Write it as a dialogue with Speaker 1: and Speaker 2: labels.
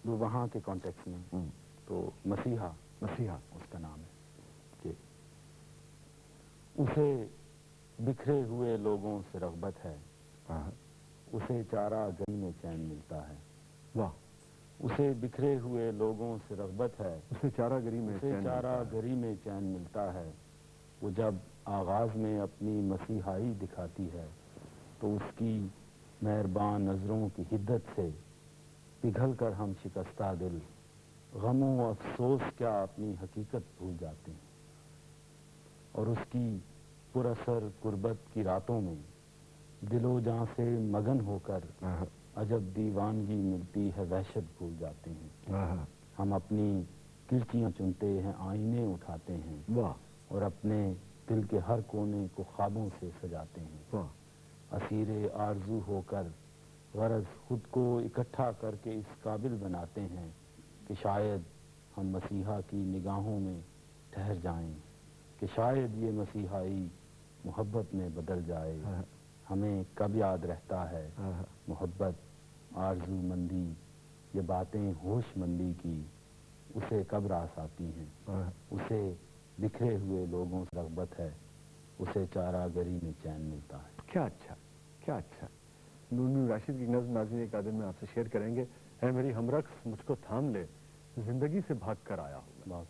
Speaker 1: وہ وہاں کے کانٹیکس میں تو مسیحا اس کا نام ہے کہ اسے بکھرے ہوئے لوگوں سے رغبت ہے، اسے چارہ گری میں چین ملتا ہے۔
Speaker 2: واہ،
Speaker 1: اسے بکھرے ہوئے لوگوں سے رغبت ہے،
Speaker 2: اسے چارہ گری میں
Speaker 1: گری میں چین ملتا ہے۔ وہ جب آغاز میں اپنی مسیحائی دکھاتی ہے تو اس کی مہربان نظروں کی حدت سے پگھل کر ہم شکستہ دل غم و افسوس کیا اپنی حقیقت بھول جاتے ہیں، اور اس کی پر اثر قربت کی راتوں میں دل و جاں سے مگن ہو کر عجب دیوانگی ملتی ہے وحشت بھول جاتے ہیں۔ ہم اپنی کرچیاں چنتے ہیں، آئینے اٹھاتے ہیں اور اپنے دل کے ہر کونے کو خوابوں سے سجاتے ہیں، اسیر آرزو ہو کر غرض خود کو اکٹھا کر کے اس قابل بناتے ہیں کہ شاید ہم مسیحا کی نگاہوں میں ٹھہر جائیں، کہ شاید یہ مسیحائی محبت میں بدل جائے۔ ہمیں کب یاد رہتا ہے محبت، آرزو مندی، یہ باتیں ہوش مندی کی، اسے کب راس آتی ہیں۔ اسے بکھرے ہوئے لوگوں سے رغبت ہے، اسے چارہ گری میں چین ملتا ہے۔
Speaker 2: کیا اچھا، کیا اچھا۔ نور میر راشد کی نظم ناظرین ایک آدم میں آپ سے شیئر کریں گے۔ اے میری ہم رقص مجھ کو تھام لے، زندگی سے بھاگ کر آیا ہوں۔